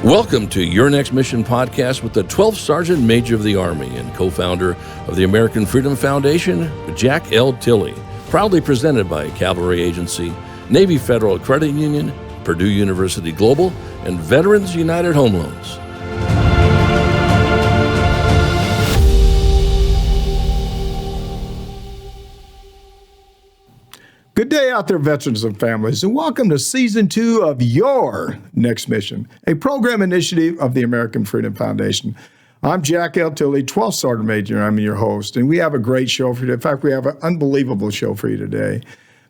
Welcome to Your Next Mission podcast with the 12th Sergeant Major of the Army and co-founder of the American Freedom Foundation, Jack L. Tilley. Proudly presented by Cavalry Agency, Navy Federal Credit Union, Purdue University Global, and Veterans United Home Loans. Good day out there, veterans and families, and welcome to Season 2 of Your Next Mission, a program initiative of the American Freedom Foundation. I'm Jack L. Tilley, 12th Sergeant Major, and I'm your host, and we have a great show for you today. In fact, we have an unbelievable show for you today.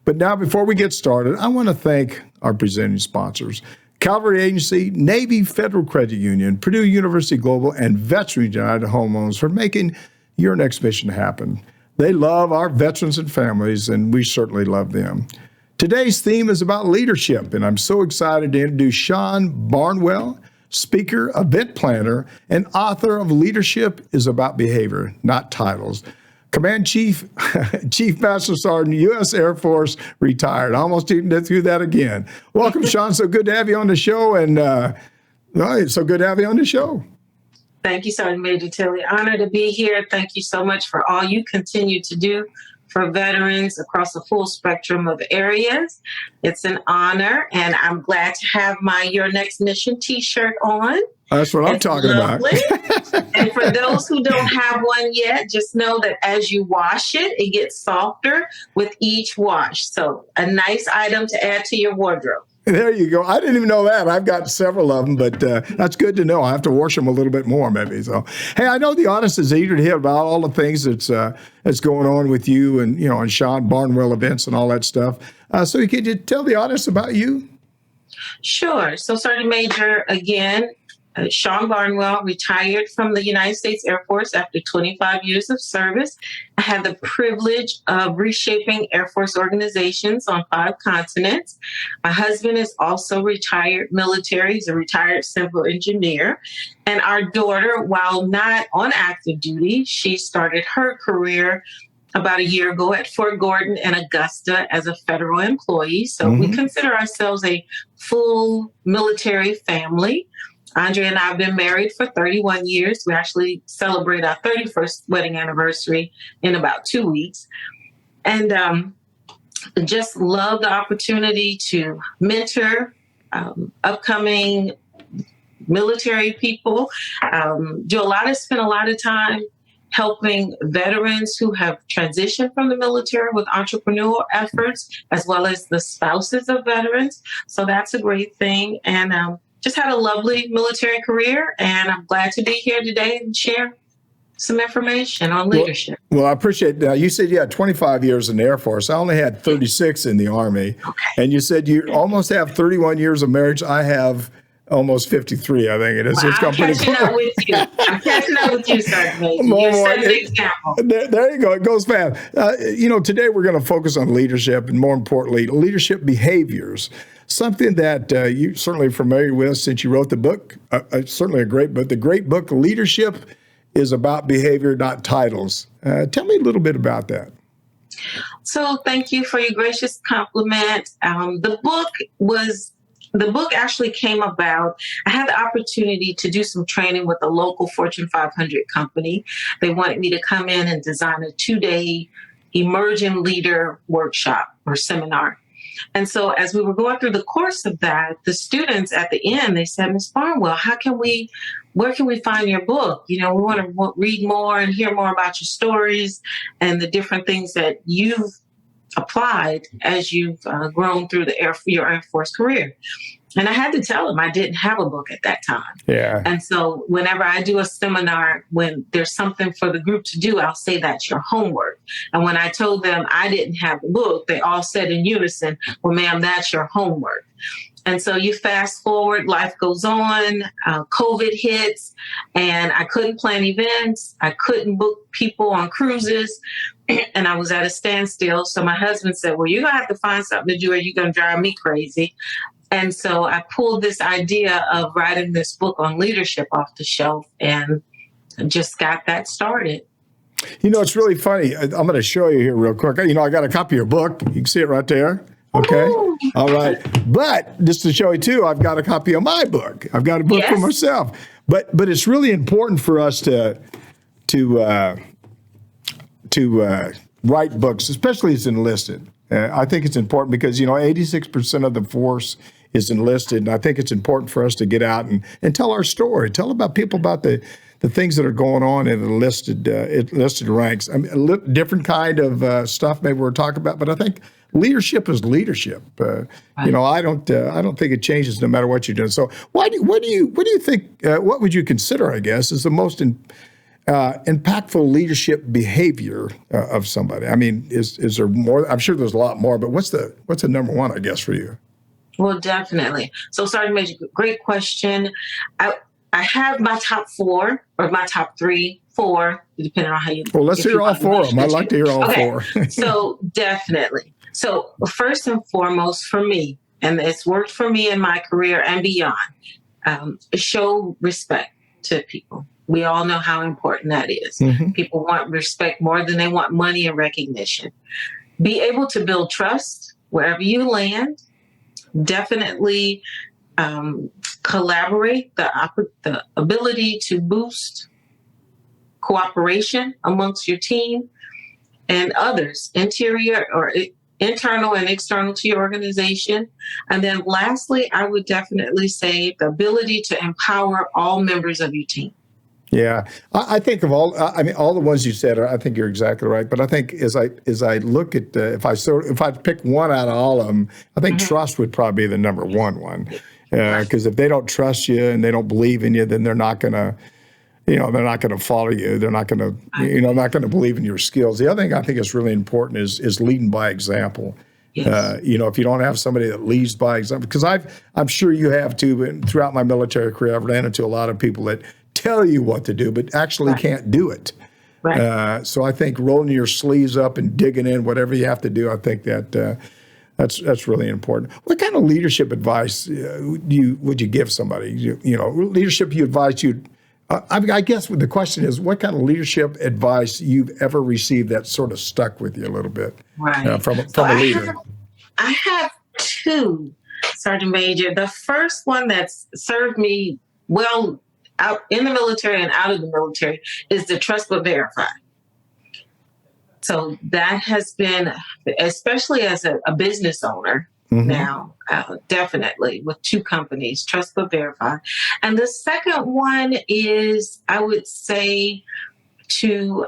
But now, before we get started, I want to thank our presenting sponsors, Cavalry Agency, Navy Federal Credit Union, Purdue University Global, and Veterans United Home Loans for making Your Next Mission happen. They love our veterans and families, and we certainly love them. Today's theme is about leadership, and I'm so excited to introduce Shon Barnwell, speaker, event planner, and author of Leadership is About Behavior, Not Titles. Command Chief, Chief Master Sergeant, U.S. Air Force, retired. I almost didn't do that again. Welcome, Shon. So good to have you on the show, and so good to have you on the show. Thank you, Sergeant Major Tilley. Honored to be here. Thank you so much for all you continue to do for veterans across a full spectrum of areas. It's an honor, and I'm glad to have my Your Next Mission t-shirt on. That's what I'm talking about. And for those who don't have one yet, just know that as you wash it, it gets softer with each wash. So a nice item to add to your wardrobe. There you go. I didn't even know that. I've got several of them, but that's good to know. I have to wash them a little bit more, maybe. So, hey, I know the audience is eager to hear about all the things that's going on with you and, you know, on Shon Barnwell events and all that stuff. So could you tell the audience about you? Sure. So, Sergeant Major, again, Shon Barnwell, retired from the United States Air Force after 25 years of service. I had the privilege of reshaping Air Force organizations on 5 continents. My husband is also retired military. He's a retired civil engineer. And our daughter, while not on active duty, she started her career about a year ago at Fort Gordon and Augusta as a federal employee. So we consider ourselves a full military family. Andre and I have been married for 31 years. We actually celebrate our 31st wedding anniversary in about 2 weeks. And just love the opportunity to mentor upcoming military people. Spend a lot of time helping veterans who have transitioned from the military with entrepreneurial efforts, as well as the spouses of veterans. So that's a great thing. And just had a lovely military career, and I'm glad to be here today and share some information on leadership. Well, I appreciate that. You said you had 25 years in the Air Force. I only had 36 in the Army. Okay. And you said you almost have 31 years of marriage. I have almost 53, I think it is. Well, I'm catching up with you. I'm catching up with you, Sergeant Major. You're setting the example. There you go. It goes fast. Today we're going to focus on leadership and, more importantly, leadership behaviors. Something that you're certainly familiar with since you wrote the book, certainly a great book. The great book, Leadership is About Behavior, Not Titles. Tell me a little bit about that. So thank you for your gracious compliment. The book actually came about. I had the opportunity to do some training with a local Fortune 500 company. They wanted me to come in and design a 2-day emerging leader workshop or seminar. And so as we were going through the course of that, the students at the end, they said, Ms. Barnwell, where can we find your book? You know, we want to read more and hear more about your stories and the different things that you've applied as you've grown through your Air Force career. And I had to tell them I didn't have a book at that time. Yeah. And so whenever I do a seminar, when there's something for the group to do, I'll say that's your homework. And when I told them I didn't have a book, they all said in unison, well, ma'am, that's your homework. And so you fast forward, life goes on, COVID hits, and I couldn't plan events. I couldn't book people on cruises, and I was at a standstill. So my husband said, well, you're going to have to find something to do or you're going to drive me crazy. And so I pulled this idea of writing this book on leadership off the shelf and just got that started. You know, it's really funny. I'm going to show you here real quick. You know, I got a copy of your book. You can see it right there. Okay. Ooh. All right. But just to show you too, I've got a copy of my book. I've got a book for myself. But it's really important for us to write books, especially as enlisted. I think it's important because 86% of the force is enlisted, and I think it's important for us to get out and tell our story, tell about the things that are going on in enlisted ranks. I mean, different kind of stuff maybe we're talking about, but I think leadership is leadership. I don't think it changes no matter what you're doing. So what do you think? What would you consider, I guess, is the most impactful leadership behavior of somebody? I mean, is there more? I'm sure there's a lot more, but what's the number one, I guess, for you? Well, definitely. So, Sergeant Major, great question. I have my top four or my top four, depending on how you. Well, let's hear all four of them. I'd like to hear all four. So, definitely. So, first and foremost, for me, and it's worked for me in my career and beyond, show respect to people. We all know how important that is. Mm-hmm. People want respect more than they want money and recognition. Be able to build trust wherever you land. Definitely collaborate, the ability to boost cooperation amongst your team and others, interior or internal and external to your organization. And then lastly, I would definitely say the ability to empower all members of your team. Yeah, I think of all the ones you said, I think you're exactly right. But I think as I look at, if I pick one out of all of them, I think trust would probably be the number one. Because if they don't trust you and they don't believe in you, then they're not gonna follow you. They're not gonna, not gonna believe in your skills. The other thing I think is really important is leading by example. Yes. If you don't have somebody that leads by example, because I'm sure you have too. And throughout my military career, I've ran into a lot of people that tell you what to do, but actually can't do it. Right. So I think rolling your sleeves up and digging in, whatever you have to do, I think that's really important. What kind of leadership advice would you give somebody? Leadership you advise you. I guess the question is, what kind of leadership advice you've ever received that sort of stuck with you a little bit from a leader? I have two, Sergeant Major. The first one that's served me well out in the military and out of the military is the trust but verify. So that has been, especially as a business owner now, definitely with two companies, trust but verify. And the second one is, I would say, to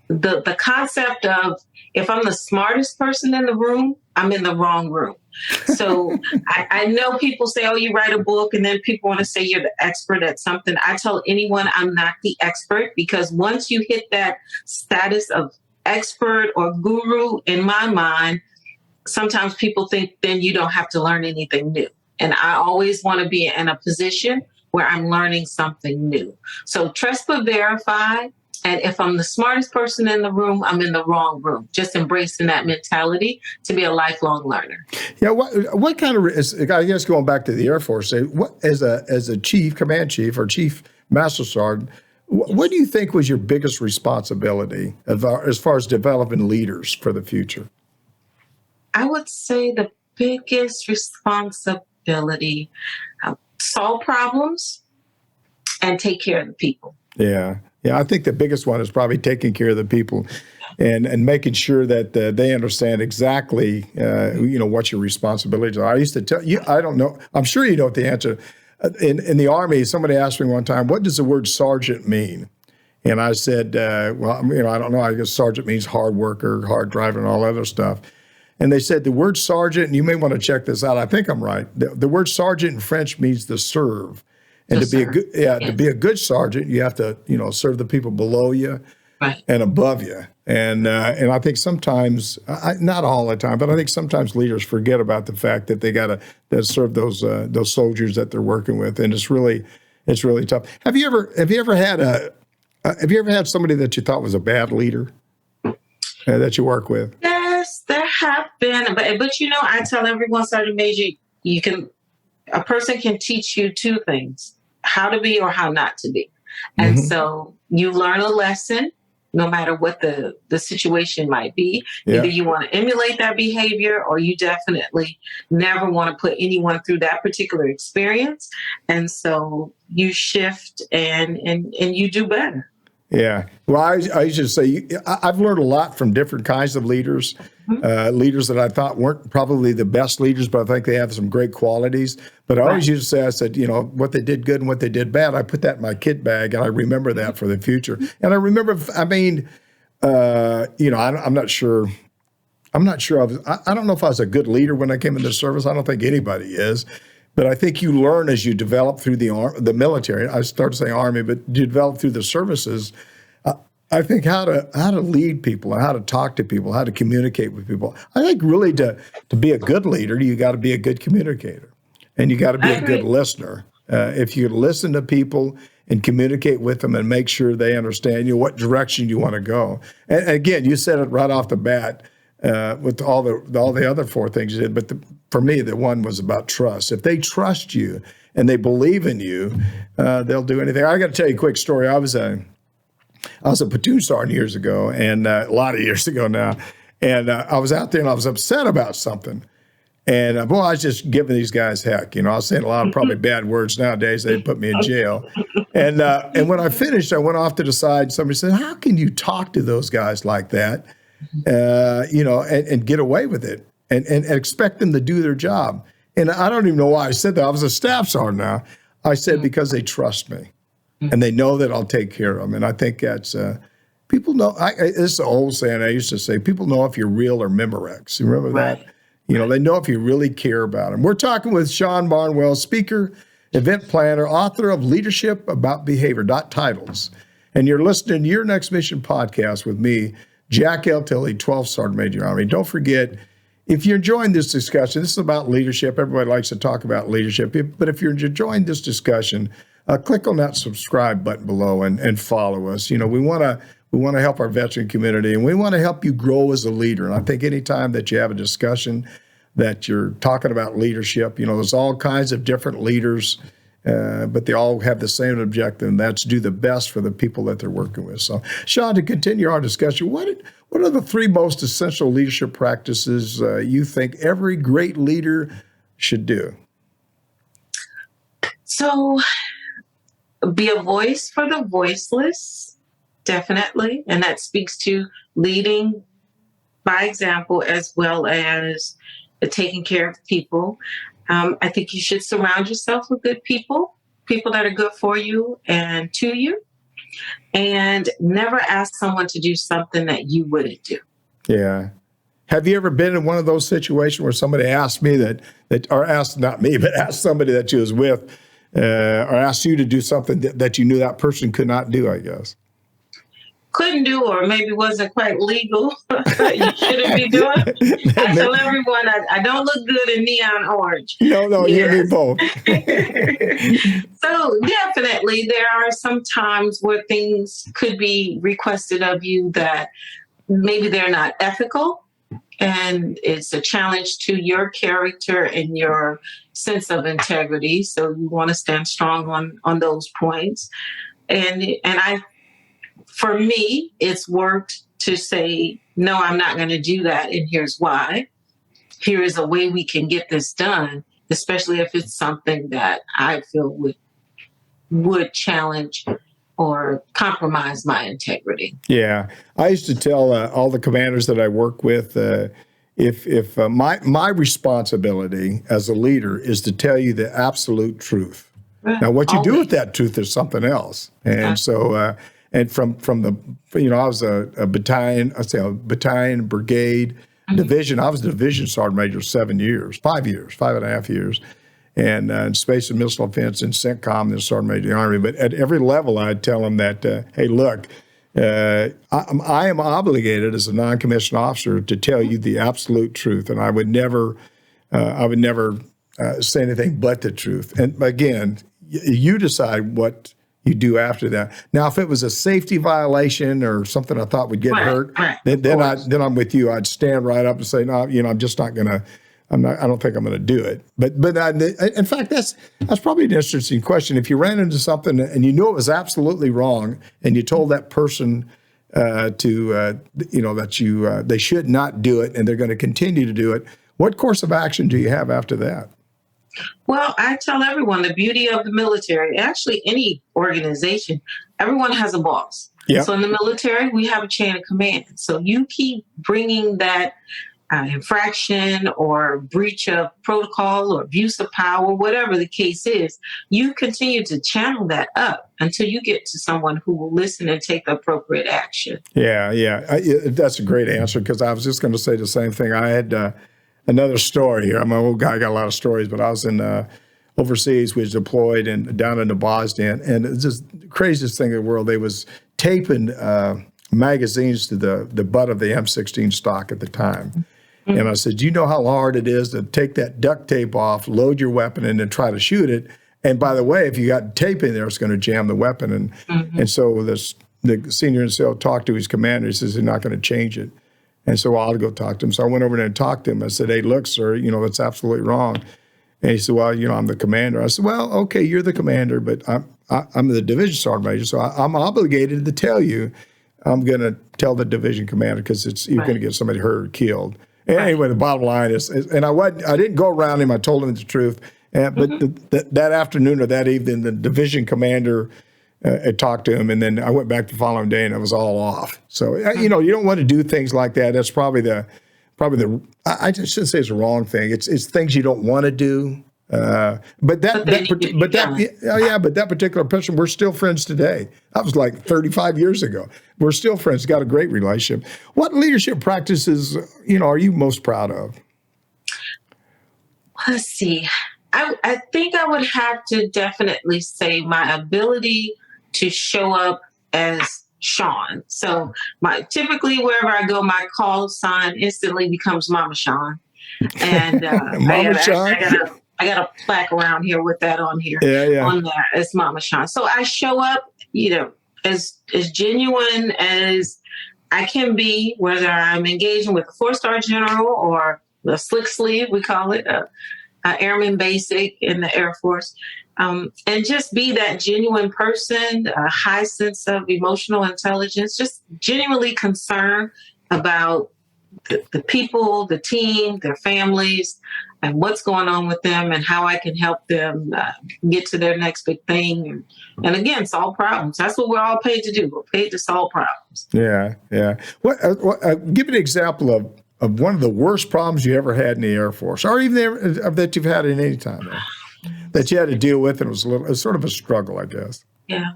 the concept of, if I'm the smartest person in the room, I'm in the wrong room. So I know people say, oh, you write a book, and then people want to say you're the expert at something. I tell anyone I'm not the expert, because once you hit that status of expert or guru, in my mind, sometimes people think then you don't have to learn anything new. And I always want to be in a position where I'm learning something new. So trust but verify. And if I'm the smartest person in the room, I'm in the wrong room. Just embracing that mentality to be a lifelong learner. Yeah. What kind of, I guess going back to the Air Force, as a chief, command chief, or chief master sergeant, what do you think was your biggest responsibility as far as developing leaders for the future? I would say the biggest responsibility, solve problems and take care of the people. Yeah. Yeah, I think the biggest one is probably taking care of the people and making sure that they understand exactly, what your responsibilities are. I used to tell you, I don't know, I'm sure you know what the answer. In the Army, somebody asked me one time, what does the word sergeant mean? And I said, I don't know. I guess sergeant means hard worker, hard driver, and all other stuff. And they said the word sergeant, and you may want to check this out, I think I'm right. The word sergeant in French means to serve. And to be a good sergeant, you have to, serve the people below you and above you. And I think sometimes, not all the time, but I think sometimes leaders forget about the fact that they got to serve those soldiers that they're working with, and it's really tough. Have you ever had somebody that you thought was a bad leader that you work with? Yes, there have been, but I tell everyone, Sergeant Major, a person can teach you two things: how to be or how not to be. And so you learn a lesson no matter what the situation might be. Yeah. Either you want to emulate that behavior, or you definitely never want to put anyone through that particular experience. And so you shift and you do better. Yeah. Well, I used to say, I've learned a lot from different kinds of leaders, leaders that I thought weren't probably the best leaders, but I think they have some great qualities. But I always used to say, I said, what they did good and what they did bad, I put that in my kit bag, and I remember that for the future. And I remember, I'm not sure. I don't know if I was a good leader when I came into service. I don't think anybody is. But I think you learn as you develop through the military. I started saying Army, but you develop through the services. I think how to lead people, and how to talk to people, how to communicate with people. I think really to be a good leader, you got to be a good communicator, and you got to be a good listener. If you listen to people and communicate with them and make sure they understand what direction you want to go. And again, you said it right off the bat. With all the other four things you did, but for me, the one was about trust. If they trust you and they believe in you, they'll do anything. I got to tell you a quick story. I was a platoon sergeant years ago, and a lot of years ago now, and I was out there and I was upset about something, and I was just giving these guys heck. I was saying a lot of probably bad words nowadays. They'd put me in jail, and when I finished, I went off to the side. Somebody said, "How can you talk to those guys like that?" And get away with it and expect them to do their job. And I don't even know why I said that. I was a staff sergeant now. I said, because they trust me and they know that I'll take care of them. And I think that's, people know, this is the old saying I used to say, people know if you're real or Memorex. You remember that? They know if you really care about them. We're talking with Shon Barnwell, speaker, event planner, author of Leadership About Behavior, Titles. And you're listening to Your Next Mission podcast with me, Jack L. Tilley, 12th Sergeant Major Army. Don't forget, if you're enjoying this discussion, this is about leadership. Everybody likes to talk about leadership. But if you're enjoying this discussion, click on that subscribe button below and follow us. We want to help our veteran community, and we want to help you grow as a leader. And I think anytime that you have a discussion that you're talking about leadership, there's all kinds of different leaders, but they all have the same objective, and that's do the best for the people that they're working with. So, Shon, to continue our discussion, what are the three most essential leadership practices you think every great leader should do? So, be a voice for the voiceless, definitely, and that speaks to leading by example as well as taking care of people. I think you should surround yourself with good people that are good for you and to you, and never ask someone to do something that you wouldn't do. Yeah. Have you ever been in one of those situations where somebody asked me or asked, not me, but asked somebody that you was with, or asked you to do something that you knew that person could not do, I guess? Couldn't do, or maybe wasn't quite legal. You shouldn't be doing. I tell everyone I don't look good in neon orange. No, you and me both. So definitely there are some times where things could be requested of you that maybe they're not ethical, and it's a challenge to your character and your sense of integrity. So you want to stand strong on those points. For me, it's worked to say, no, I'm not going to do that, and here's why. Here is a way we can get this done, especially if it's something that I feel would challenge or compromise my integrity. Yeah. I used to tell all the commanders that I work with, if my responsibility as a leader is to tell you the absolute truth. Now, what you do with that truth is something else. And so... And from the, I was a battalion, brigade, division. I was a division sergeant major 5 and a half years. And in space and missile defense and CENTCOM, then sergeant major of the Army. But at every level, I'd tell them that, hey, look, I am obligated as a non-commissioned officer to tell you the absolute truth. And I would never say anything but the truth. And again, you decide what you do after that. Now, if it was a safety violation or something I thought would get hurt, then I'm with you. I'd stand right up and say, no, I'm just not going to. I don't think I'm going to do it. But in fact, that's probably an interesting question. If you ran into something and you knew it was absolutely wrong, and you told that person they should not do it and they're going to continue to do it. What course of action do you have after that? Well, I tell everyone the beauty of the military, actually any organization, everyone has a boss. Yeah. So in the military, we have a chain of command. So you keep bringing that infraction or breach of protocol or abuse of power, whatever the case is, you continue to channel that up until you get to someone who will listen and take the appropriate action. Yeah. That's a great answer, because I was just going to say the same thing. I had another story here. I'm an old guy, I got a lot of stories, but I was in overseas, we was deployed and down in Bosnia, and it's just the craziest thing in the world. They was taping magazines to the butt of the M16 stock at the time. Mm-hmm. And I said, do you know how hard it is to take that duct tape off, load your weapon, and then try to shoot it? And by the way, if you got tape in there, it's going to jam the weapon. And so the senior NCO talked to his commander. He says he's not going to change it. And so I'll go talk to him. So I went over there and talked to him. I said, hey, look, sir, that's absolutely wrong. And he said, well, I'm the commander. I said, well, okay, you're the commander, but I'm the division sergeant major, so I'm obligated to tell you. I'm going to tell the division commander, because you're going to get somebody hurt or killed. And anyway, the bottom line is, and I didn't go around him. I told him the truth. But that afternoon or that evening, the division commander had talked to him, and then I went back the following day, and it was all off. So you don't want to do things like that. That's probably the I shouldn't say it's the wrong thing. It's things you don't want to do. But that particular person, we're still friends today. That was like 35 years ago. We're still friends. Got a great relationship. What leadership practices, are you most proud of? Let's see. I think I would have to definitely say my ability to show up as Shon. So typically wherever I go, my call sign instantly becomes Mama Shon. And Mama Shon. I got a plaque around here with that on here. Yeah. On there, it's Mama Shon. So I show up, as genuine as I can be, whether I'm engaging with a 4-star general or the slick sleeve, we call it, airman basic in the Air Force, and just be that genuine person, a high sense of emotional intelligence, just genuinely concerned about the people, the team, their families, and what's going on with them, and how I can help them get to their next big thing. And again, solve problems. That's what we're all paid to do. We're paid to solve problems. Yeah. Give an example of one of the worst problems you ever had in the Air Force, or even that you've had in any time, that you had to deal with, and it was sort of a struggle, I guess. Yeah.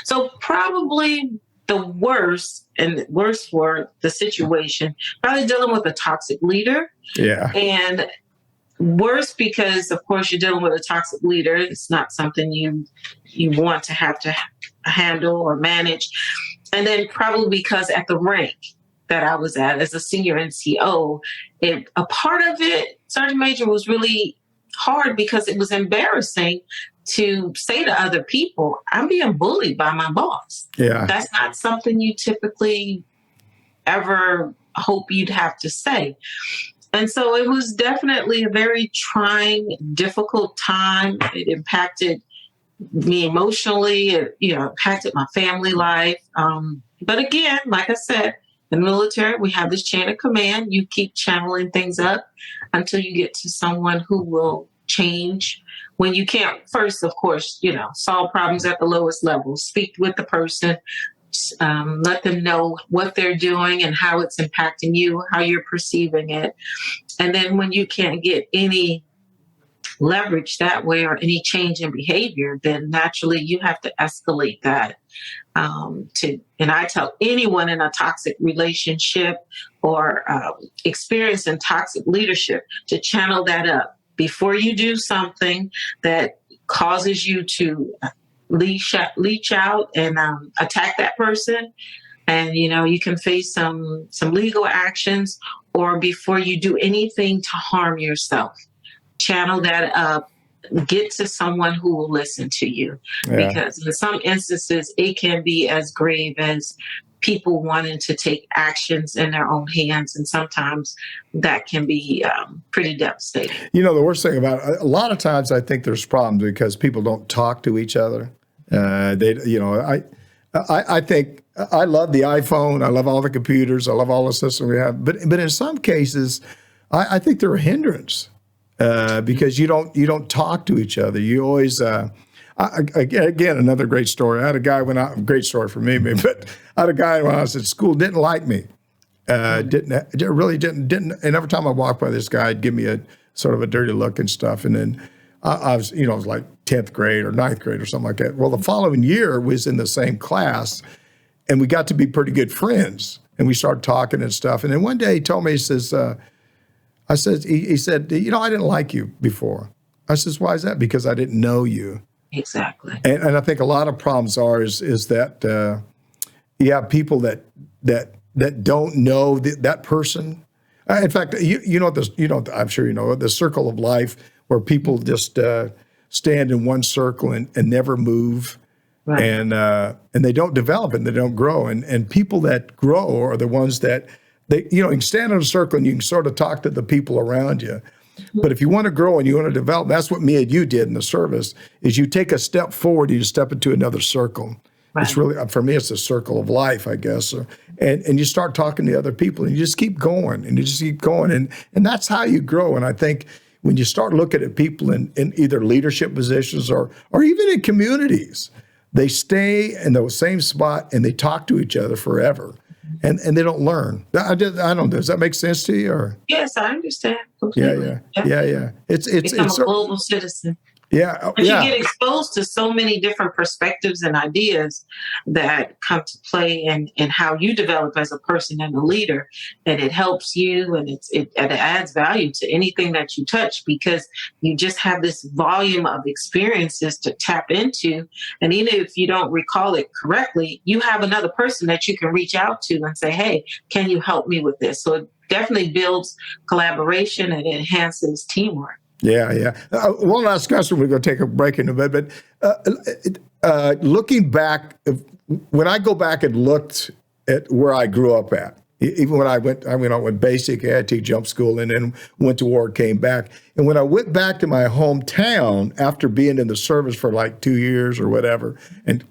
So probably the worst for the situation, probably dealing with a toxic leader. Yeah. And worse because, of course, you're dealing with a toxic leader. It's not something you want to have to handle or manage. And then probably because at the rank that I was at as a senior NCO, a part of it, Sergeant Major, was really hard because it was embarrassing to say to other people, I'm being bullied by my boss. Yeah. That's not something you typically ever hope you'd have to say. And so it was definitely a very trying, difficult time. It impacted me emotionally. It, impacted my family life. But again, like I said, in the military, we have this chain of command. You keep channeling things up until you get to someone who will change. When you can't, first, of course, solve problems at the lowest level. Speak with the person. Let them know what they're doing and how it's impacting you, how you're perceiving it. And then when you can't get any leverage that way or any change in behavior, then naturally you have to escalate that. And I tell anyone in a toxic relationship or experiencing toxic leadership to channel that up before you do something that causes you to leach out and attack that person. And, you can face some legal actions, or before you do anything to harm yourself, channel that up, get to someone who will listen to you. Yeah. Because in some instances, it can be as grave as people wanting to take actions in their own hands. And sometimes that can be pretty devastating. The worst thing about it, a lot of times I think there's problems because people don't talk to each other. I think I love the iPhone. I love all the computers. I love all the systems we have. But in some cases, I think they're a hindrance because you don't talk to each other. You always. Again, another great story. I had a guy great story for me, but I had a guy when I was at school didn't like me. Didn't. And every time I walked by this guy, he'd give me a sort of a dirty look and stuff. And then I was, it was like 10th grade or 9th grade or something like that. Well, the following year was in the same class, and we got to be pretty good friends. And we started talking and stuff. And then one day he told me, he says, he said, I didn't like you before. I says, why is that? Because I didn't know you. Exactly. And I think a lot of problems is that you have people that don't know that person. In fact, I'm sure you know the circle of life where people just stand in one circle and never move, right. And they don't develop and they don't grow. And people that grow are the ones that you can stand in a circle and you can sort of talk to the people around you. But if you want to grow and you want to develop, that's what me and you did in the service, is you take a step forward and you step into another circle. Right. It's really, for me, it's a circle of life, I guess. And you start talking to other people and you just keep going and you just keep going. And that's how you grow. And I think when you start looking at people in either leadership positions or even in communities, they stay in the same spot and they talk to each other forever. And they don't learn. I don't know. Does that make sense to you? Or yes, I understand completely. Yeah. It's become a global citizen. Yeah, but you get exposed to so many different perspectives and ideas that come to play in how you develop as a person and a leader, and it helps you, and it adds value to anything that you touch because you just have this volume of experiences to tap into, and even if you don't recall it correctly, you have another person that you can reach out to and say, "Hey, can you help me with this?" So it definitely builds collaboration and enhances teamwork. Yeah. One last question. We're going to take a break in a bit. But looking back, when I go back and looked at where I grew up at, even when I went basic, I had to jump school and then went to war, came back. And when I went back to my hometown after being in the service for like 2 years or whatever, and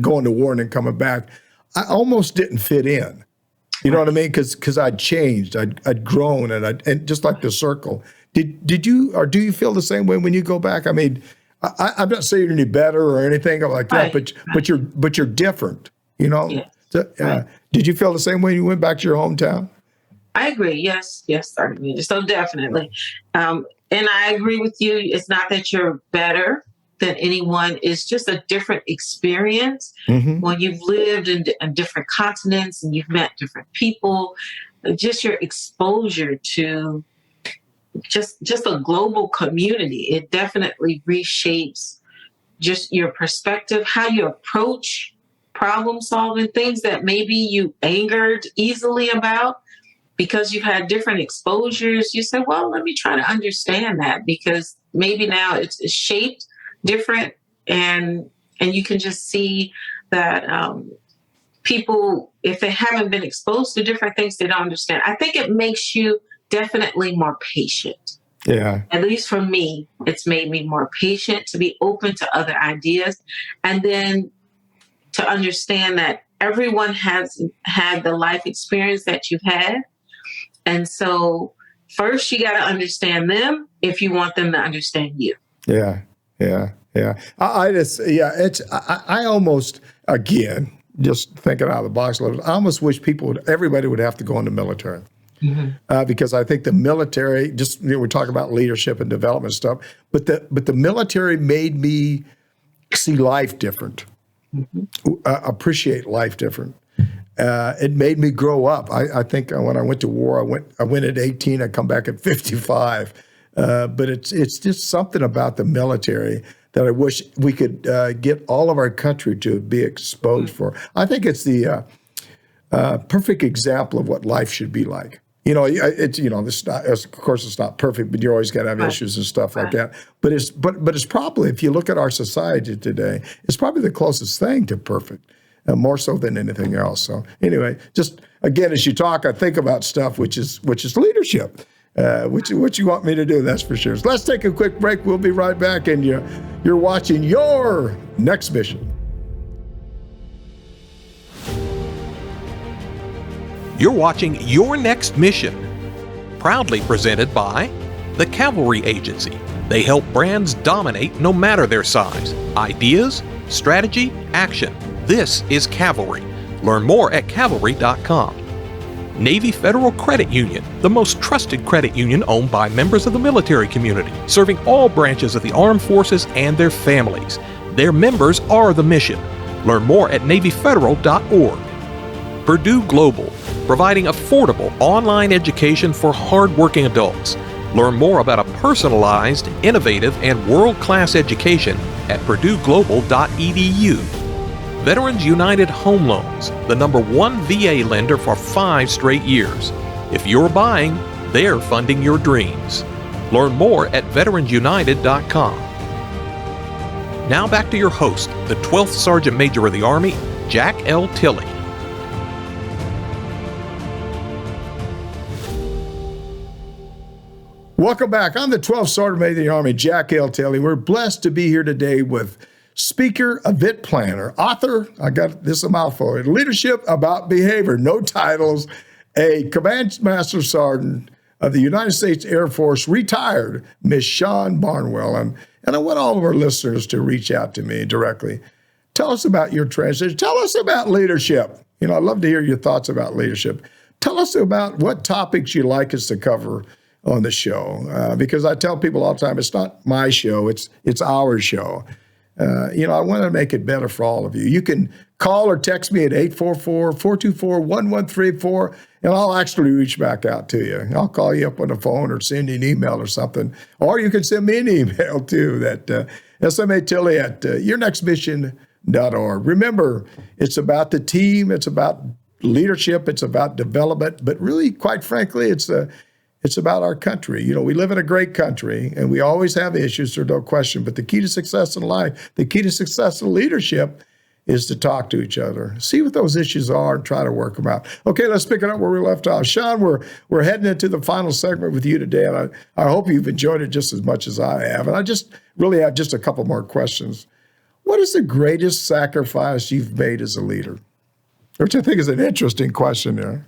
going to war and then coming back, I almost didn't fit in. You know what I mean? Because I'd changed, I'd grown, and just like the circle. Did you, or do you feel the same way when you go back? I mean, I'm not saying you're any better or anything like that, but you're different, you know? Yes. So, did you feel the same way when you went back to your hometown? I agree. Yes, certainly. So definitely. And I agree with you. It's not that you're better than anyone. It's just a different experience. Mm-hmm. When you've lived in different continents and you've met different people, just your exposure to just a global community, it definitely reshapes just your perspective, how you approach problem solving, things that maybe you angered easily about because you've had different exposures. You say, well, let me try to understand that because maybe now it's shaped different, and you can just see that people, if they haven't been exposed to different things, they don't understand. I think it makes you definitely more patient. Yeah. At least for me, it's made me more patient to be open to other ideas. And then to understand that everyone has had the life experience that you've had. And so first you got to understand them if you want them to understand you. Yeah. I almost, again, just thinking out of the box a little, I almost wish everybody would have to go in the military. Mm-hmm. Because I think the military, just we're talking about leadership and development stuff, but the military made me see life different, appreciate life different. It made me grow up. I think when I went to war, I went at 18. I come back at 55. But it's just something about the military that I wish we could get all of our country to be exposed for. I think it's the perfect example of what life should be like. This not, of course it's not perfect, but you always got to have issues and stuff like that. But it's probably, if you look at our society today, it's probably the closest thing to perfect, more so than anything else. So anyway, just again, as you talk, I think about stuff which is leadership, what you want me to do. That's for sure. So let's take a quick break. We'll be right back, and you're watching Your Next Mission. You're watching Your Next Mission, proudly presented by the CAVALRY Agency. They help brands dominate no matter their size. Ideas, strategy, action. This is CAVALRY. Learn more at cavalry.com. Navy Federal Credit Union, the most trusted credit union owned by members of the military community, serving all branches of the armed forces and their families. Their members are the mission. Learn more at NavyFederal.org. Purdue Global, providing affordable online education for hardworking adults. Learn more about a personalized, innovative, and world-class education at PurdueGlobal.edu. Veterans United Home Loans, the #1 VA lender for 5 straight years. If you're buying, they're funding your dreams. Learn more at VeteransUnited.com. Now back to your host, the 12th Sergeant Major of the Army, Jack L. Tilley. Welcome back. I'm the 12th Sergeant Major of the Army, Jack L. Tilley. We're blessed to be here today with speaker, event planner, author, I got this a mouthful, leadership about behavior, no titles, a Command Master Sergeant of the United States Air Force, retired, Miss Shon Barnwell. And I want all of our listeners to reach out to me directly. Tell us about your transition. Tell us about leadership. I'd love to hear your thoughts about leadership. Tell us about what topics you'd like us to cover on the show, because I tell people all the time, it's not my show, it's our show. I want to make it better for all of you. You can call or text me at 844-424-1134, and I'll actually reach back out to you. I'll call you up on the phone or send you an email or something. Or you can send me an email too, that smatilley at yournextmission.org. Remember, it's about the team, it's about leadership, it's about development, but really, quite frankly, it's about our country. We live in a great country, and we always have issues, there's no question. But the key to success in life, the key to success in leadership is to talk to each other, see what those issues are, and try to work them out. Okay, let's pick it up where we left off. Shon, we're heading into the final segment with you today, and I hope you've enjoyed it just as much as I have. And I just really have just a couple more questions. What is the greatest sacrifice you've made as a leader? Which I think is an interesting question there.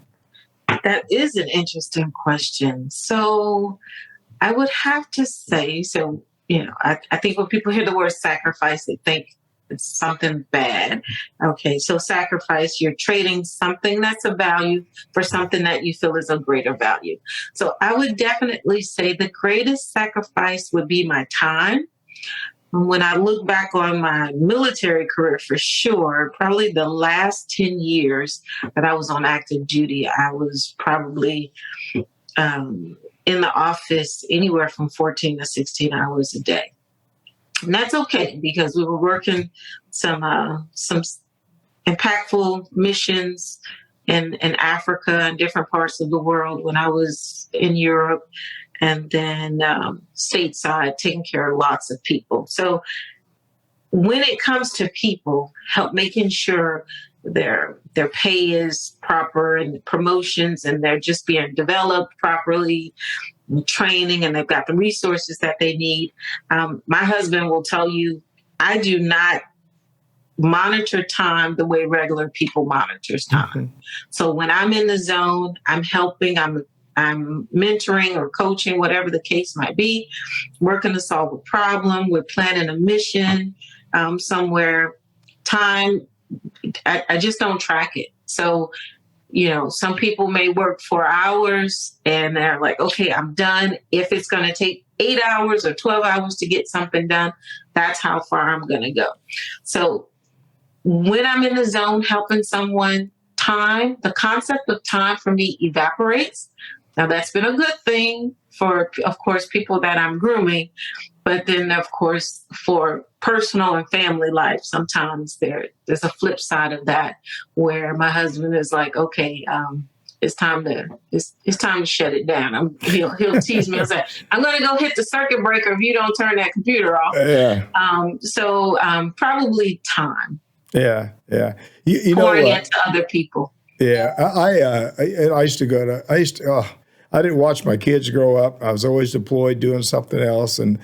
That is an interesting question. So I would have to say, I think when people hear the word sacrifice, they think it's something bad. Okay, so sacrifice, you're trading something that's a value for something that you feel is a greater value. So I would definitely say the greatest sacrifice would be my time. When I look back on my military career, for sure, probably the last 10 years that I was on active duty, I was probably in the office anywhere from 14 to 16 hours a day. And that's okay, because we were working some impactful missions in Africa and different parts of the world when I was in Europe. And then stateside, taking care of lots of people. So when it comes to people, help making sure their pay is proper and promotions, and they're just being developed properly, and training, and they've got the resources that they need. My husband will tell you, I do not monitor time the way regular people monitors time. Mm-hmm. So when I'm in the zone, I'm helping, I'm mentoring or coaching, whatever the case might be, working to solve a problem. We're planning a mission somewhere. Time, I just don't track it. So, some people may work 4 hours and they're like, okay, I'm done. If it's going to take 8 hours or 12 hours to get something done, that's how far I'm going to go. So when I'm in the zone helping someone, the concept of time for me evaporates. Now, that's been a good thing for, of course, people that I'm grooming. But then, of course, for personal and family life, sometimes there's a flip side of that where my husband is like, okay, it's time to shut it down. He'll tease me and say, I'm going to go hit the circuit breaker if you don't turn that computer off. Yeah. So probably time. Yeah. Pouring into other people. Yeah. I didn't watch my kids grow up. I was always deployed doing something else. And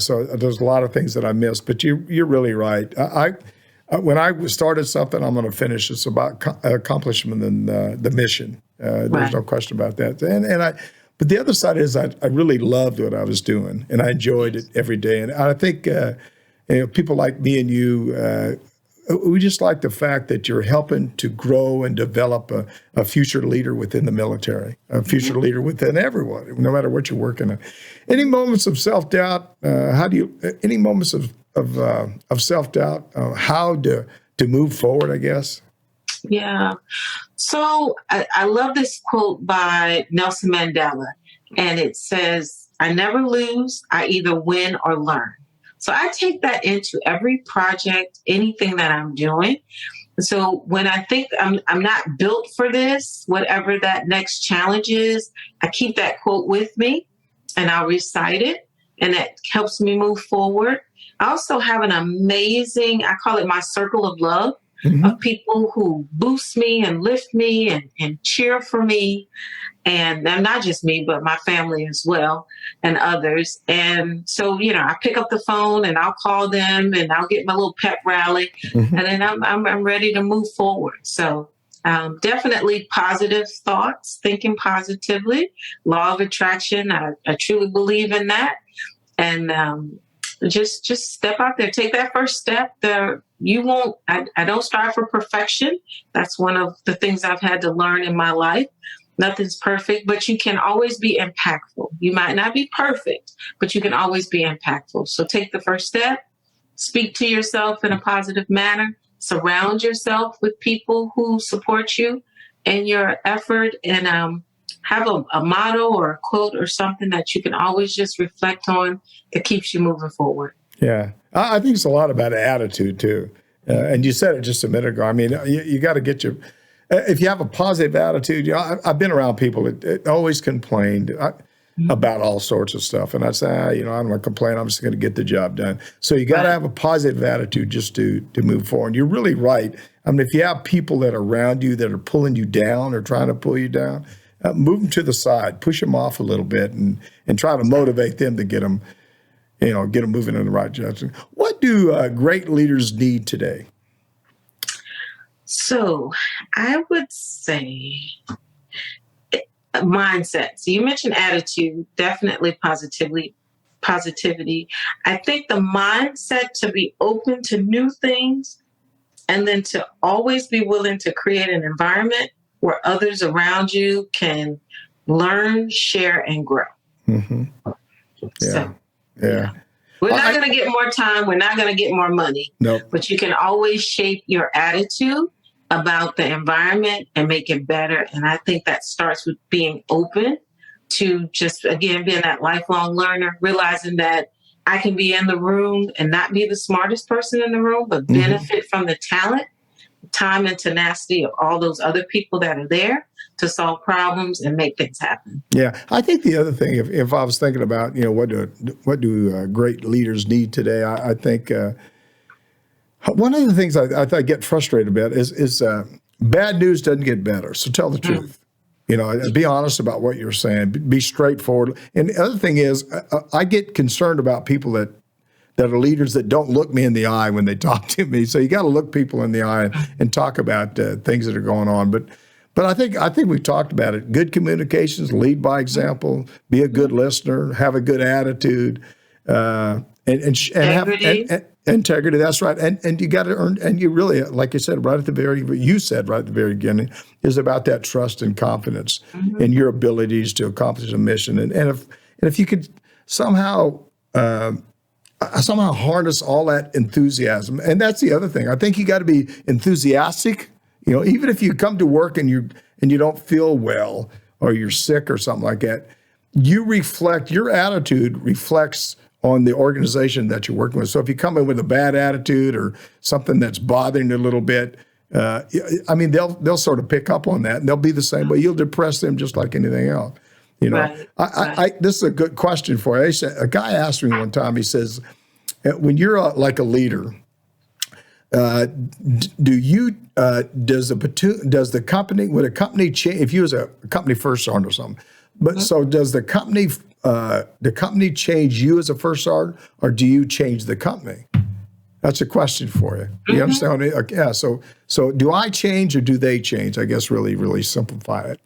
so there's a lot of things that I missed, but you're really right. when I started something, I'm going to finish. It's about accomplishment and the mission. There's no question about that. But the other side is I really loved what I was doing, and I enjoyed it every day. And I think people like me and you, we just like the fact that you're helping to grow and develop a future leader within the military, a future leader within everyone, no matter what you're working on. Any moments of self-doubt? Any moments of self-doubt? How to move forward, I guess? Yeah. So I love this quote by Nelson Mandela, and it says, "I never lose. I either win or learn." So I take that into every project, anything that I'm doing. So when I think I'm not built for this, whatever that next challenge is, I keep that quote with me and I'll recite it, and that helps me move forward. I also have an amazing, I call it my circle of love, of people who boost me and lift me and cheer for me. And not just me, but my family as well and others. And so, I pick up the phone and I'll call them and I'll get my little pep rally, and then I'm ready to move forward. So definitely positive thoughts, thinking positively, law of attraction. I truly believe in that. And just step out there, take that first step. I don't strive for perfection. That's one of the things I've had to learn in my life. Nothing's perfect, but you can always be impactful. You might not be perfect, but you can always be impactful. So take the first step, speak to yourself in a positive manner, surround yourself with people who support you in your effort, and have a motto or a quote or something that you can always just reflect on that keeps you moving forward. Yeah. I think it's a lot about attitude too. And you said it just a minute ago. I mean, you got to get your, if you have a positive attitude, I've been around people that always complained about all sorts of stuff. And I say, I'm going to complain. I'm just going to get the job done. So you got to have a positive attitude just to move forward. You're really right. I mean, if you have people that are around you that are pulling you down or trying to pull you down, move them to the side, push them off a little bit, and try to motivate them to get them moving in the right direction. What do great leaders need today? So I would say mindset. So you mentioned attitude, definitely positivity. I think the mindset to be open to new things, and then to always be willing to create an environment where others around you can learn, share, and grow. Yeah. We're not going to get more time. We're not going to get more money. No. But you can always shape your attitude about the environment and make it better. And I think that starts with being open to just, again, being that lifelong learner, realizing that I can be in the room and not be the smartest person in the room, but benefit from the talent, time, and tenacity of all those other people that are there to solve problems and make things happen. Yeah, I think the other thing, if I was thinking about, what do great leaders need today, I think one of the things I get frustrated about is bad news doesn't get better. So tell the truth. Be honest about what you're saying. Be straightforward. And the other thing is, I get concerned about people that are leaders that don't look me in the eye when they talk to me. So you got to look people in the eye and talk about things that are going on. But I think we've talked about it. Good communications, lead by example, be a good listener, have a good attitude, and integrity. Have integrity. That's right. And you got to earn. And you really, like you said right at the very beginning, is about that trust and confidence in your abilities to accomplish a mission. And if you could somehow harness all that enthusiasm, and that's the other thing. I think you got to be enthusiastic. Even if you come to work and you don't feel well or you're sick or something like that, your attitude reflects on the organization that you're working with. So if you come in with a bad attitude or something that's bothering you a little bit, they'll sort of pick up on that, and they'll be the same way. You'll depress them just like anything else. Right. This is a good question for you. A guy asked me one time. He says, "When you're like a leader, does the company, would a company change if you was a company first sergeant or something? But so does the company change you as a first sergeant, or do you change the company?" That's a question for you. Do you understand? Yeah. So do I change or do they change? I guess really simplify it.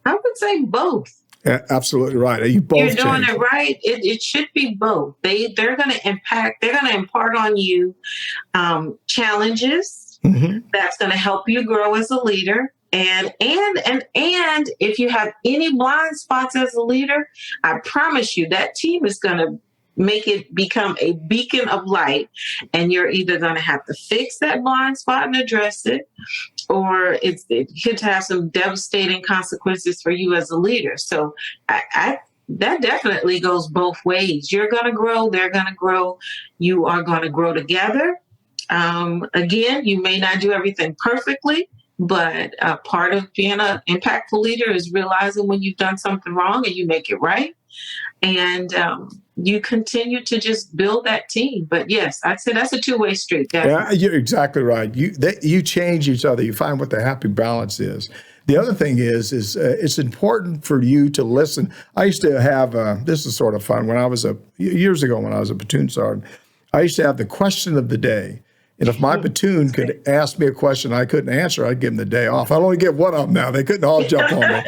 I would say both. Yeah, absolutely right. You both You're doing change. it right. It should be both. They're going to impact. They're going to impart on you challenges. That's going to help you grow as a leader. And if you have any blind spots as a leader, I promise you that team is going to make it become a beacon of light. And you're either going to have to fix that blind spot and address it, or it could have some devastating consequences for you as a leader. So that definitely goes both ways. You're going to grow. They're going to grow. You are going to grow together. Again, you may not do everything perfectly, but part of being an impactful leader is realizing when you've done something wrong and you make it right. And you continue to just build that team. But yes, I'd say that's a two-way street. Definitely. Yeah, you're exactly right. You change each other. You find what the happy balance is. The other thing is it's important for you to listen. I used to have, this is sort of fun, years ago when I was a platoon sergeant, I used to have the question of the day. And if my platoon could ask me a question I couldn't answer, I'd give them the day off. I'd only get one of them now. They couldn't all jump on me.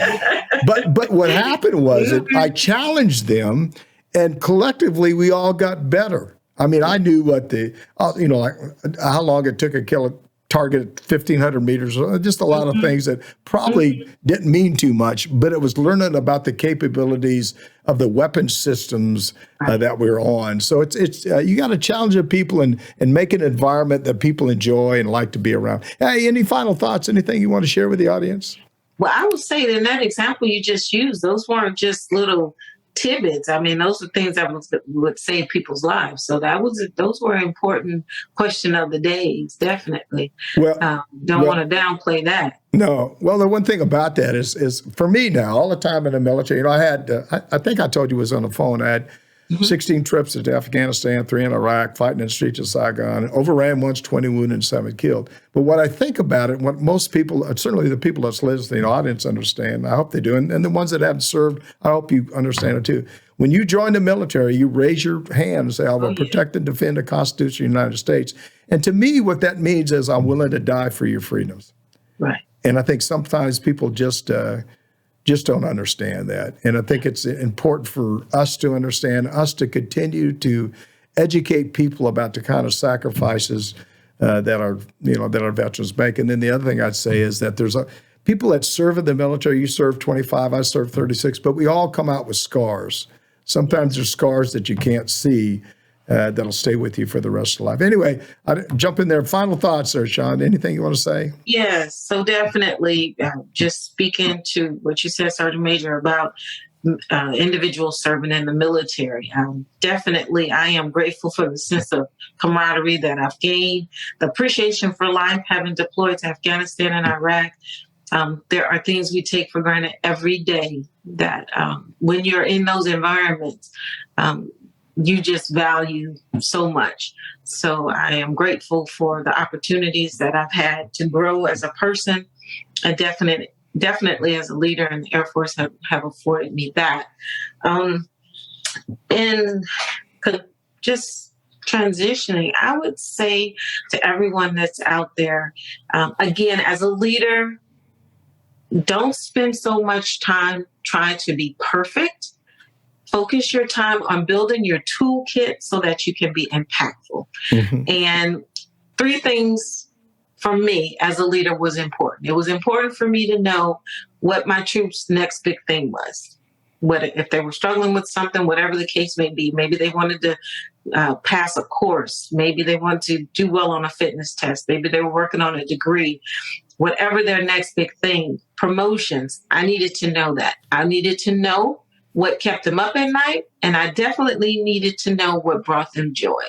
But what happened was I challenged them, and collectively we all got better. I mean, I knew what like how long it took to kill a target at 1,500 meters, just a lot of things that probably didn't mean too much, but it was learning about the capabilities of the weapon systems that we're on. So it's you got to challenge the people and make an environment that people enjoy and like to be around. Hey, any final thoughts? Anything you want to share with the audience? Well, I would say that in that example you just used, those weren't just little tidbits. I mean, those are things that would save people's lives. So those were important question of the days, definitely. Well, don't want to downplay that. No. Well, the one thing about that is for me now, all the time in the military, I had, I think I told you it was on the phone, I had 16 trips to Afghanistan, 3 in Iraq, fighting in the streets of Saigon, overran once, 20 wounded, and 7 killed. But what I think about it, what most people, certainly the people that's listening, the audience understand, I hope they do, and the ones that haven't served, I hope you understand it too. When you join the military, you raise your hand and say, I will protect and defend the Constitution of the United States. And to me, what that means is I'm willing to die for your freedoms. Right. And I think sometimes people just don't understand that. And I think it's important for us to understand, us to continue to educate people about the kind of sacrifices that our veterans make. And then the other thing I'd say is that there's people that serve in the military. You serve 25, I serve 36, but we all come out with scars. Sometimes there's scars that you can't see that'll stay with you for the rest of life. Anyway, I'll jump in there. Final thoughts there, Shon. Anything you want to say? Yes, so definitely just speaking to what you said, Sergeant Major, about individuals serving in the military. Definitely, I am grateful for the sense of camaraderie that I've gained, the appreciation for life having deployed to Afghanistan and Iraq. There are things we take for granted every day that when you're in those environments, you just value so much. So I am grateful for the opportunities that I've had to grow as a person, and definitely as a leader, and the Air Force have afforded me that. And just transitioning, I would say to everyone that's out there, again, as a leader, don't spend so much time trying to be perfect. Focus your time on building your toolkit so that you can be impactful. And 3 things for me as a leader was important. It was important for me to know what my troops' next big thing was. If they were struggling with something, whatever the case may be, maybe they wanted to pass a course, maybe they wanted to do well on a fitness test, maybe they were working on a degree, whatever their next big thing, promotions, I needed to know that. I needed to know what kept them up at night, and I definitely needed to know what brought them joy.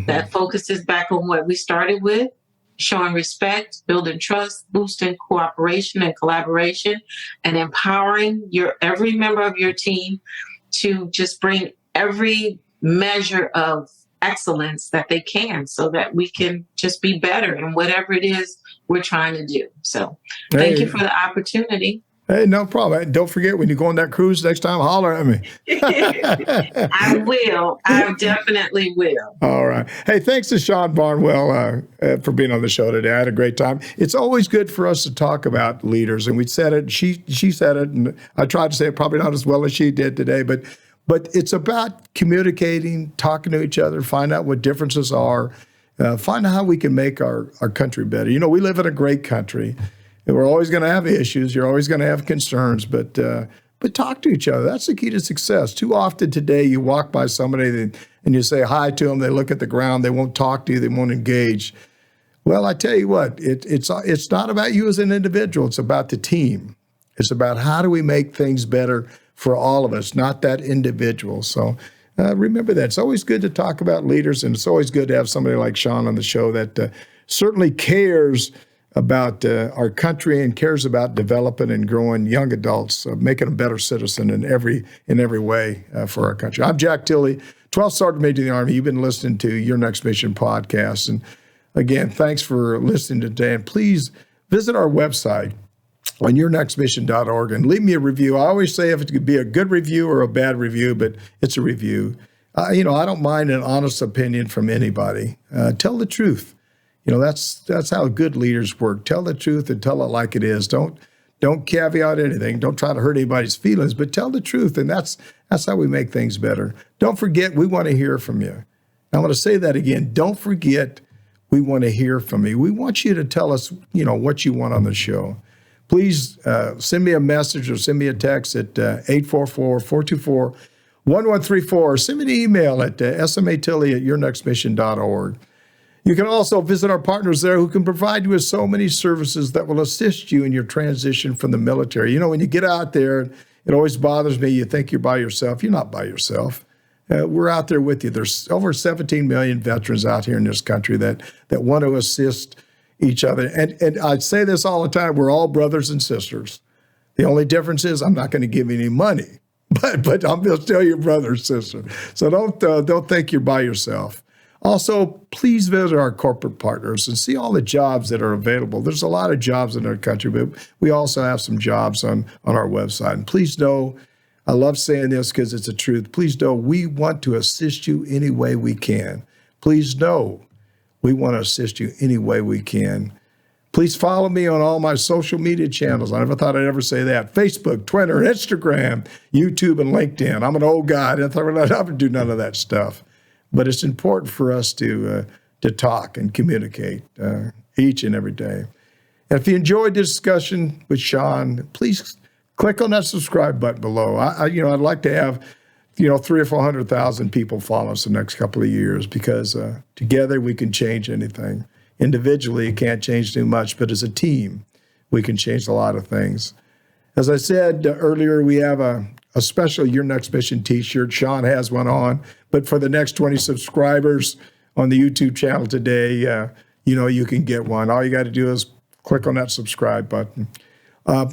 That focuses back on what we started with, showing respect, building trust, boosting cooperation and collaboration, and empowering every member of your team to just bring every measure of excellence that they can, so that we can just be better in whatever it is we're trying to do. So thank you for the opportunity. Hey, no problem. Don't forget, when you go on that cruise next time, holler at me. I will. I definitely will. All right. Hey, thanks to Shon Barnwell for being on the show today. I had a great time. It's always good for us to talk about leaders, and we said it. She said it, and I tried to say it probably not as well as she did today, but it's about communicating, talking to each other, find out what differences are, find out how we can make our country better. You know, we live in a great country. We're always going to have issues. You're always going to have concerns, but talk to each other. That's the key to success. Too often today, you walk by somebody and you say hi to them. They look at the ground. They won't talk to you. They won't engage. Well, I tell you what, it's not about you as an individual. It's about the team. It's about how do we make things better for all of us, not that individual. So remember that. It's always good to talk about leaders, and it's always good to have somebody like Shon on the show that certainly cares about our country and cares about developing and growing young adults, making them better citizen in every way for our country. I'm Jack Tilley, 12th Sergeant Major of the Army. You've been listening to Your Next Mission podcast. And again, thanks for listening today. And please visit our website on yournextmission.org and leave me a review. I always say if it could be a good review or a bad review, but it's a review. I don't mind an honest opinion from anybody. Tell the truth. That's how good leaders work. Tell the truth and tell it like it is. Don't caveat anything. Don't try to hurt anybody's feelings, but tell the truth, and that's how we make things better. Don't forget, we want to hear from you. I want to say that again. Don't forget, we want to hear from you. We want you to tell us, what you want on the show. Please send me a message or send me a text at 844-424-1134, or send me an email at smatilley@yournextmission.org. You can also visit our partners there who can provide you with so many services that will assist you in your transition from the military. When you get out there, it always bothers me. You think you're by yourself. You're not by yourself. We're out there with you. There's over 17 million veterans out here in this country that want to assist each other. And I say this all the time. We're all brothers and sisters. The only difference is I'm not going to give you any money, but I'm still your brother or sister. So don't think you're by yourself. Also, please visit our corporate partners and see all the jobs that are available. There's a lot of jobs in our country, but we also have some jobs on our website. And please know, I love saying this because it's the truth. Please know we want to assist you any way we can. Please know we want to assist you any way we can. Please follow me on all my social media channels. I never thought I'd ever say that. Facebook, Twitter, Instagram, YouTube, and LinkedIn. I'm an old guy. I thought I would do none of that stuff. But it's important for us to talk and communicate each and every day. And if you enjoyed the discussion with Shon, please click on that subscribe button below. I'd like to have 300,000 or 400,000 people follow us the next couple of years, because together we can change anything. Individually, you can't change too much, but as a team, we can change a lot of things. As I said earlier, we have a special Your Next Mission t-shirt. Shon has one on, but for the next 20 subscribers on the YouTube channel today, you can get one. All you got to do is click on that subscribe button.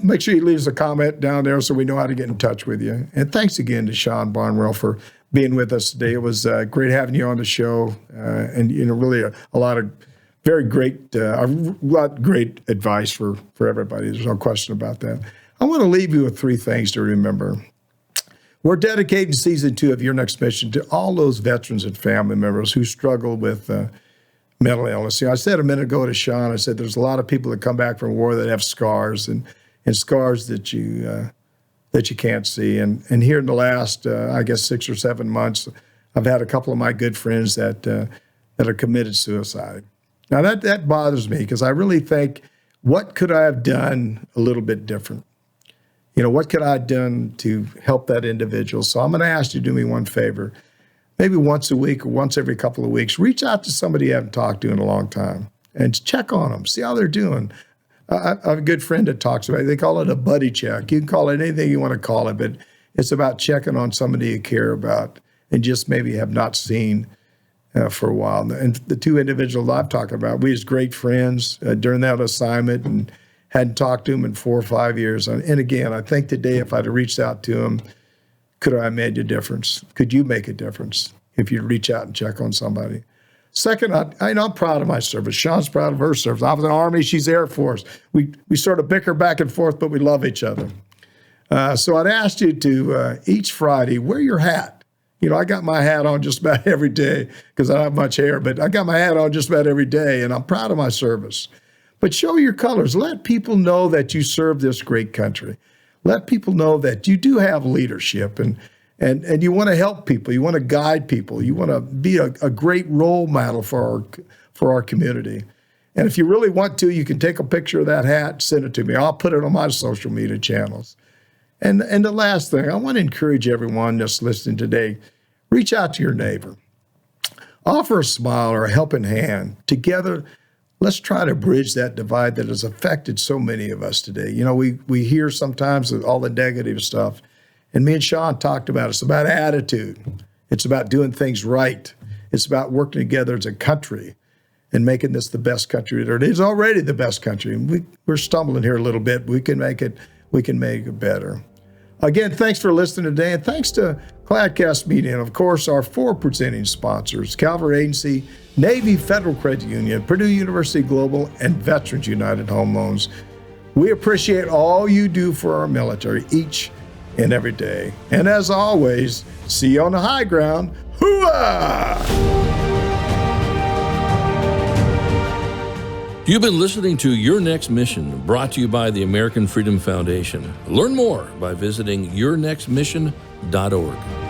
Make sure you leave us a comment down there so we know how to get in touch with you. And thanks again to Shon Barnwell for being with us today. It was great having you on the show, and really a lot of very great, great advice for everybody. There's no question about that. I want to leave you with three things to remember. We're dedicating season 2 of Your Next Mission to all those veterans and family members who struggle with mental illness. I said a minute ago to Shon, I said there's a lot of people that come back from war that have scars and scars that you can't see. And here in the last, 6 or 7 months, I've had a couple of my good friends that are committed suicide. Now that bothers me, because I really think, what could I have done a little bit different? What could I have done to help that individual? So I'm going to ask you to do me one favor. Maybe once a week or once every couple of weeks, reach out to somebody you haven't talked to in a long time and check on them, see how they're doing. I have a good friend that talks about it. They call it a buddy check. You can call it anything you want to call it, but it's about checking on somebody you care about and just maybe have not seen for a while. And the two individuals I've talked about, we was great friends during that assignment and hadn't talked to him in 4 or 5 years. And again, I think today, if I'd have reached out to him, could I have made a difference? Could you make a difference if you reach out and check on somebody? Second, I'm proud of my service. Shon's proud of her service. I was in the Army, she's Air Force. We sort of bicker back and forth, but we love each other. So I'd ask you to each Friday wear your hat. You know, I got my hat on just about every day because I don't have much hair, but I got my hat on just about every day, and I'm proud of my service. But show your colors. Let people know that you serve this great country. Let people know that you do have leadership and you want to help people. You want to guide people. You want to be a great role model for our community. And if you really want to, you can take a picture of that hat, send it to me. I'll put it on my social media channels. And the last thing, I want to encourage everyone that's listening today, reach out to your neighbor. Offer a smile or a helping hand. Together, let's try to bridge that divide that has affected so many of us today. You know, we hear sometimes all the negative stuff, and me and Shon talked about it. It's about attitude. It's about doing things right. It's about working together as a country and making this the best country. It is already the best country. And we're stumbling here a little bit. We can make it better. Again, thanks for listening today, and thanks to Cladcast Media, and of course, our 4 presenting sponsors, Calvary Agency, Navy Federal Credit Union, Purdue University Global, and Veterans United Home Loans. We appreciate all you do for our military each and every day. And as always, see you on the high ground. Hooah! You've been listening to Your Next Mission, brought to you by the American Freedom Foundation. Learn more by visiting yournextmission.org.